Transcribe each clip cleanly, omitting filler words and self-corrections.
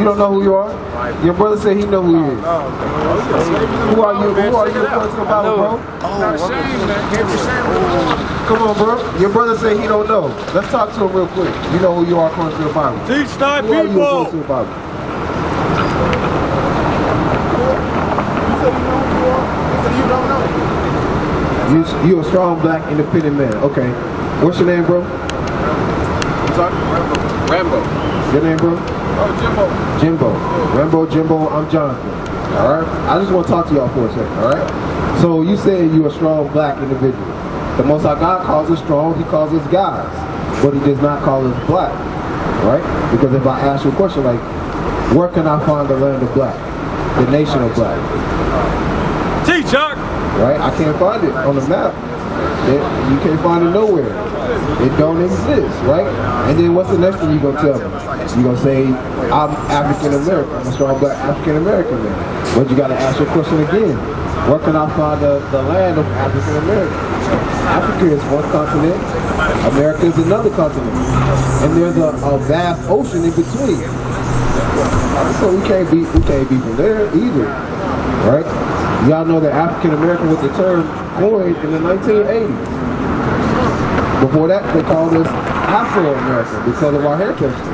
You don't know who you are? Your brother said he know who he is. Who are you? Who are you according to the Bible, bro? Not ashamed, man. Can't be ashamed. Come on, bro. Your brother said he don't know. Let's talk to him real quick. You know who you are according to the Bible. Teach thy Who are you people. according to the Bible? You said you know who you are? You said you don't know. You a strong black independent man. Okay. What's your name, bro? Rambo. Your name, bro? Oh, Jimbo. Jimbo. Rambo, Jimbo, I'm Jonathan. Alright? I just want to talk to y'all for a second, alright? So you said you're a strong black individual. The Most High God calls us strong, he calls us guys. But he does not call us black. Right? Because if I ask you a question like, where can I find the land of black? The nation of black? Teach, Chuck. Right? I can't find it on the map. You can't find it nowhere. It don't exist, right? And then what's the next thing you're going to tell me? You're going to say, I'm African American. I'm a strong black African American man. But you got to ask your question again. Where can I find the land of African American? Africa is one continent. America is another continent. And there's a vast ocean in between. So we can't be from there either, right? Y'all know that African American was the term coined in the 1980s. Before that, they called us Afro-American because of our hair texture.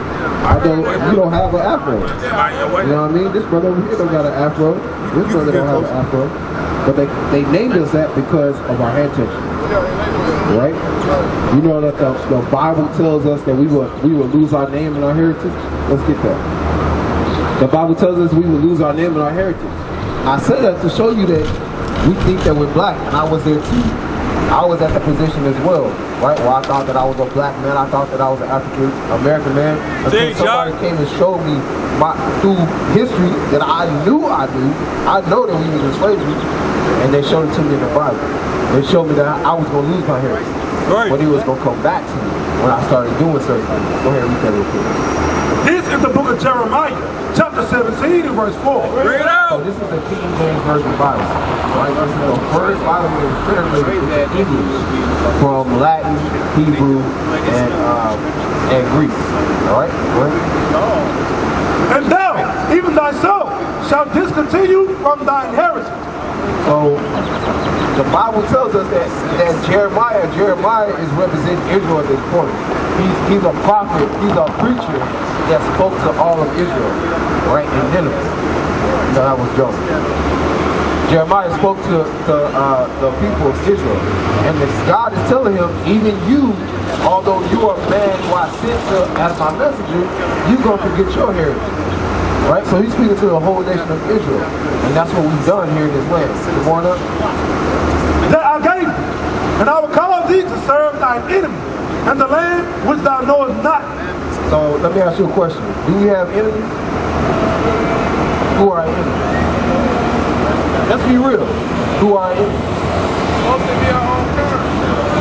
You don't have an afro. You know what I mean? This brother over here don't got an afro. This brother don't have an afro. But they named us that because of our hair texture. Right? You know that the Bible tells us that we will lose our name and our heritage. Let's get that. The Bible tells us we will lose our name and our heritage. I said that to show you that we think that we're black, and I was there too. I was at the position as well, right? Well, I thought that I was a black man. I thought that I was an African American man. Until somebody came and showed me through history that I knew I knew. I know that we was in slavery, and they showed it to me in the Bible. They showed me that I was going to lose my heritage, but it was going to come back to me when I started doing certain things. Go ahead and read that real quick. This is the book of Jeremiah, chapter 17 and verse 4. Bring it out. So this is the King James Version Bible. Right? This is the first Bible that was translated into English from Latin, Hebrew, and Greek. Alright? And thou, even thyself, shalt discontinue from thy inheritance. So the Bible tells us that Jeremiah is representing Israel at this point. He's a prophet, he's a preacher that spoke to all of Israel, right, in Nineveh. No, that was Job. Jeremiah spoke to the people of Israel, and God is telling him, even you, although you are a man who I sent to as my messenger, you're going to forget your heritage. Right? So he's speaking to the whole nation of Israel. And that's what we've done here in this land. Good morning. That I gave thee, and I will cause thee to serve thine enemy, and the land which thou knowest not. So let me ask you a question. Do we have enemies? Who are our enemies? Let's be real. Who are our enemies? Mostly be our own kind.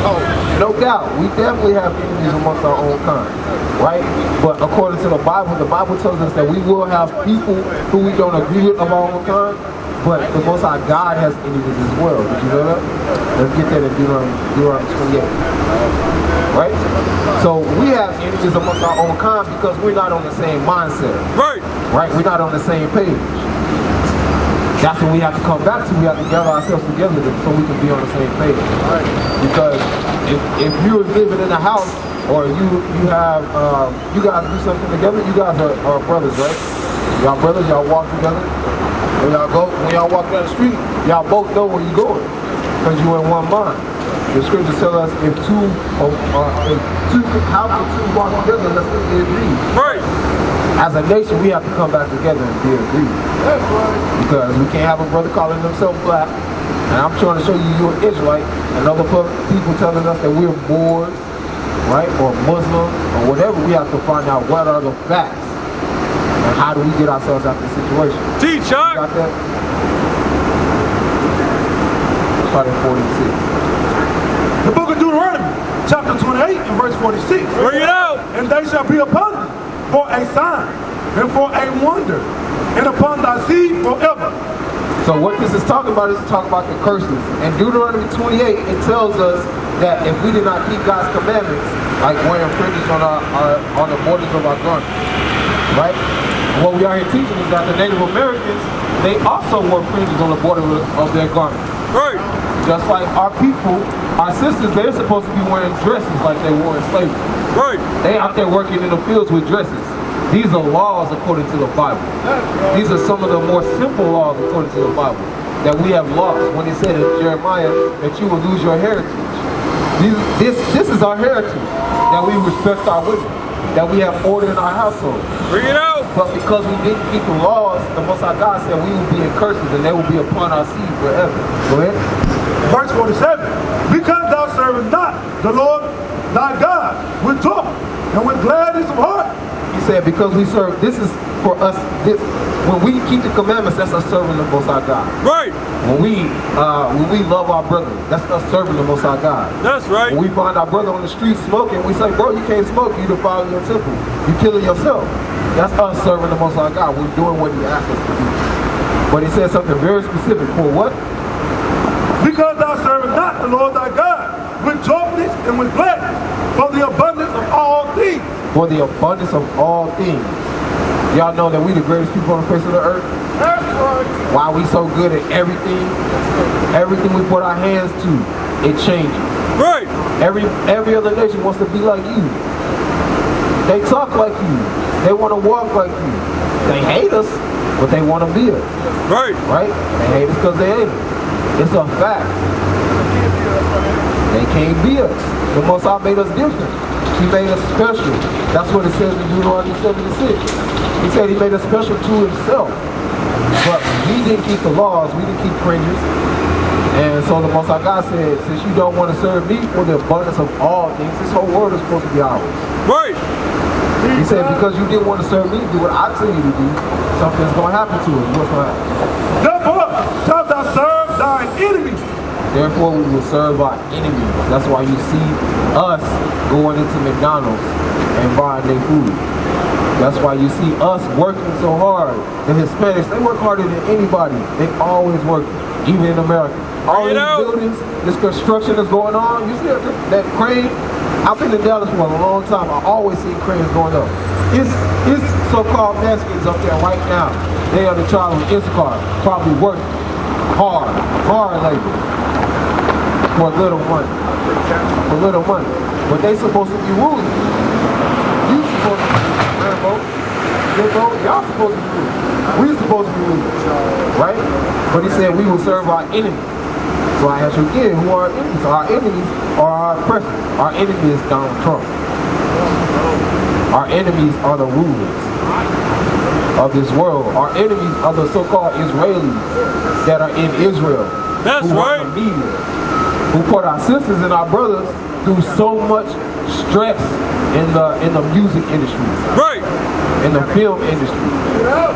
Oh, no doubt. We definitely have enemies amongst our own kind. Right? But according to the Bible tells us that we will have people who we don't agree with of our own kind, but the Most High God has enemies as well. Did you know that? Let's get that in Deuteronomy 28. Right? So we have enemies amongst our own kind because we're not on the same mindset. Right. Right? We're not on the same page. That's what we have to come back to. We have to gather ourselves together so we can be on the same page. Right? Because if you're living in a house, or you guys do something together, you guys are brothers, right? Y'all brothers, y'all walk together. When y'all walk down the street, y'all both know where you're going, because you're in one mind. The scriptures tell us if how can two walk together unless they agree? Right. As a nation, we have to come back together and be agreed. That's right. Because we can't have a brother calling himself black, and I'm trying to show you're an Israelite, and other people telling us that we're Moors, right, or Muslim, or whatever. We have to find out what are the facts and how do we get ourselves out of the situation. Teach, Chuck. Got that? Start at 46. The book of Deuteronomy, chapter 28 and verse 46. Bring it out. And they shall be upon thee for a sign and for a wonder, and upon thy seed forever. So what this is talking about is talking about the curses. In Deuteronomy 28, it tells us that if we did not keep God's commandments, like wearing fringes on the borders of our garments, right? What we are here teaching is that the Native Americans, they also wore fringes on the border of their garment. Right. Just like our people, our sisters, they're supposed to be wearing dresses like they wore in slavery. Right. They out there working in the fields with dresses. These are laws according to the Bible. These are some of the more simple laws according to the Bible that we have lost. When it said in Jeremiah that you will lose your heritage. This is our heritage, that we respect our women, that we have order in our household. Bring it out. But because we didn't keep the laws, the Most High God said we will be in curses and they will be upon our seed forever. Go ahead. Verse 47. Because thou servest not the Lord thy God with joy and with gladness of heart. He said because we serve, this is for us, when we keep the commandments, that's us serving the Most High God. Right. When we love our brother, that's us serving the Most High God. That's right. When we find our brother on the street smoking, we say, bro, you can't smoke, you defiling your temple. You killing yourself. That's us serving the Most High God. We're doing what he asked us to do. But he said something very specific. For what? Because thou servest not the Lord thy God with joyfulness and with gladness for the abundance of all things. For the abundance of all things. Y'all know that we the greatest people on the face of the earth. That's right. Why we so good at everything? Everything we put our hands to, it changes. Right. Every other nation wants to be like you. They talk like you. They want to walk like you. They hate us, but they want to be us. Right. Right? They hate us because they hate us. It's a fact. They can't be us. The Most High made us different. He made us special. That's what it says in Deuteronomy 76. He said he made us special to himself. But we didn't keep the laws. We didn't keep fringes. And so the Most High God said, since you don't want to serve me for the abundance of all things, this whole world is supposed to be ours. Right. He said, because you didn't want to serve me, do what I tell you to do, something's going to happen to us. What's going to happen? Therefore shalt thou serve thine enemies. Therefore, we will serve our enemies. That's why you see us going into McDonald's and buying their food. That's why you see us working so hard. The Hispanics, they work harder than anybody. They always work, even in America. All these buildings, this construction that's going on, you see that crane? I've been in Dallas for a long time. I always see cranes going up. It's so-called Mexicans up there right now. They are the child of Issachar, probably working hard labor. For little money. For little money. But they supposed to be ruling. You supposed to be Rambo. Y'all supposed to be ruling. We supposed to be ruling. Right? But he said we will serve our enemies. So I ask you again, who are our enemies? Our enemies are our oppressors. Our enemy is Donald Trump. Our enemies are the rulers of this world. Our enemies are the so-called Israelis that are in Israel. That's right. The media. Who put our sisters and our brothers through so much stress in the music industry. Right. In the film industry.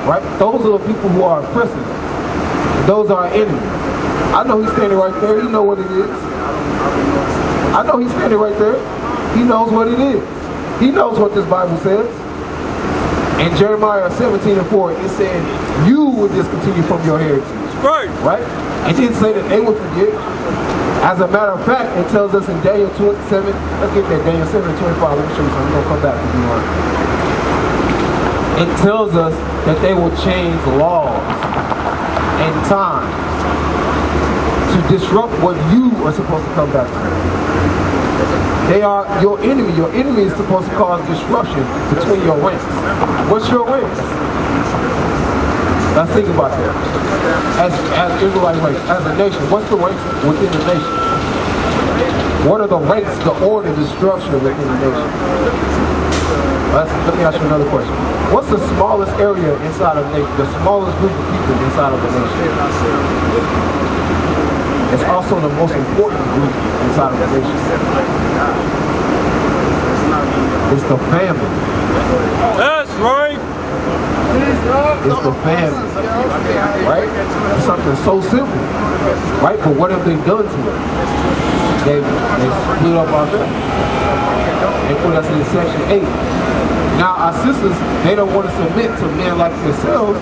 Right? Those are the people who are oppressors. Those are our enemies. I know he's standing right there. He knows what it is. I know he's standing right there. He knows what it is. He knows what this Bible says. In Jeremiah 17:4, it said, you will discontinue from your heritage. Right. Right? It didn't say that they would forget. As a matter of fact, it tells us in Daniel 7, let's get that, Daniel 7:25, let me show you something. We're going to come back to you on. It tells us that they will change laws and time to disrupt what you are supposed to come back to. They are your enemy. Your enemy is supposed to cause disruption between your ranks. What's your ranks? Let's think about that. As Israelite race, as a nation, what's the ranks within the nation? What are the ranks, the order, the structure within the nation? Let me ask you another question. What's the smallest area inside of the nation? The smallest group of people inside of the nation? It's also the most important group inside of the nation. It's the family. That's right. It's the family. Right? It's something so simple. Right? But what have they done to it? They split up our family. They put us in section 8. Now our sisters, they don't want to submit to men like themselves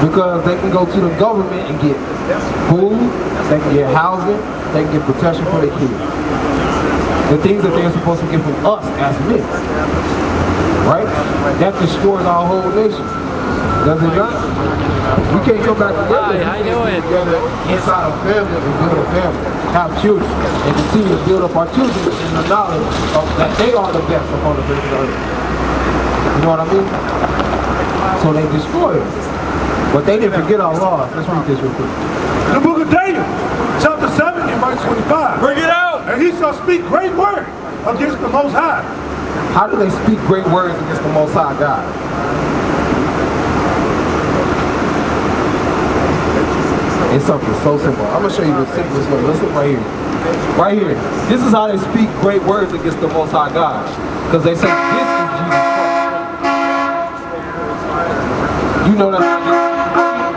because they can go to the government and get food, they can get housing, they can get protection for their kids. The things that they're supposed to get from us as men. Right? That destroys our whole nation. Does it not? We can't go back together. Hi, how you doing? Together inside a family and build a family, have children, and continue to build up our children in the knowledge of that they are the best upon the face of the earth. You know what I mean? So they destroyed us. But they didn't forget our laws. Let's read this real quick. The book of Daniel, chapter 7 and verse 25. Bring it out! And he shall speak great words against the Most High. How do they speak great words against the Most High God? It's something so simple. I'm going to show you the simplest way. Listen right here. Right here. This is how they speak great words against the Most High God. Because they say, this is Jesus Christ. You know that's not Jesus.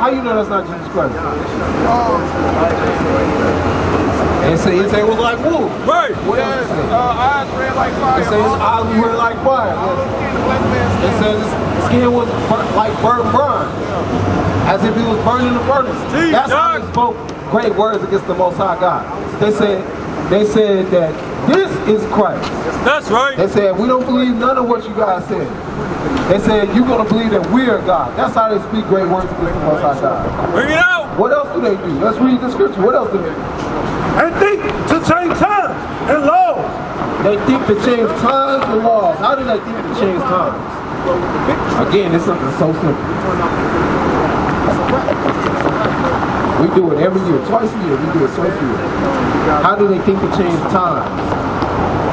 How you know that's not Jesus Christ? And say his hair was like wool. Right. What else it say? Eyes red like fire. It says his eyes were like fire. It says his skin was like burnt bronze. As if he was burning in the furnace. That's how they spoke great words against the Most High God. They said that this is Christ. That's right. They said, we don't believe none of what you guys said. They said, you're going to believe that we are God. That's how they speak great words against the Most High God. Bring it out. What else do they do? Let's read the scripture. What else do they do? And think to change times and laws. They think to change times and laws. How do they think to change times? Again, it's something so simple. We do it every year, twice a year. We do it twice a year. How do they think to change times?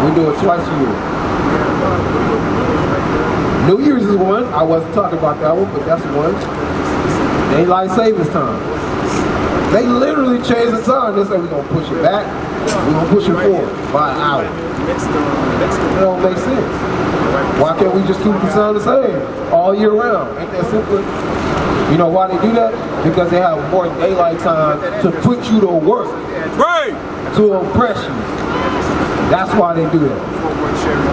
We do it twice a year. New Year's is one. I wasn't talking about that one, but that's one. Daylight savings time. They literally changed the time. They say we're going to push it back. We're going to push it forward by an hour. It don't make sense. Why can't we just keep the sun the same all year round? Ain't that simple? You know why they do that? Because they have more daylight time to put you to work. Right. To oppress you. That's why they do that.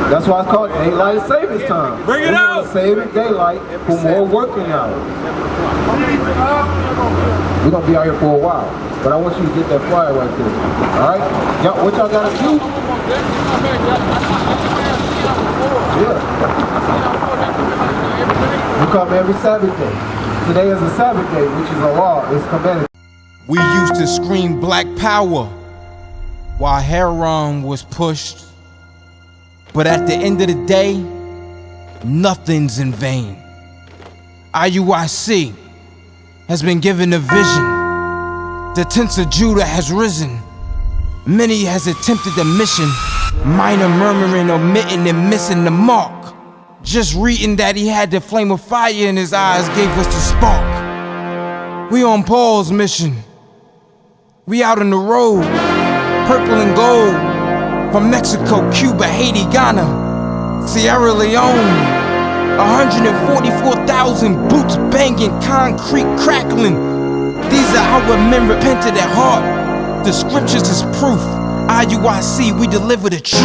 That's why it's called daylight savings time. Bring it out. Saving daylight for more working hours. We're going to be out here for a while. But I want you to get that flyer right there. Alright? Y'all, what y'all got to do? Yeah. You come every Sabbath day. Today is a Sabbath day, which is a law. It's commanded. We used to scream black power while heroin was pushed. But at the end of the day, nothing's in vain. IUIC has been given a vision. The tents of Judah has risen. Many has attempted the mission. Minor murmuring, omitting, and missing the mark. Just reading that he had the flame of fire in his eyes gave us the spark. We on Paul's mission. We out on the road, purple and gold. From Mexico, Cuba, Haiti, Ghana, Sierra Leone. 144,000 boots banging, concrete crackling. These are how men repented at heart. The scriptures is proof. IUIC, we deliver the truth.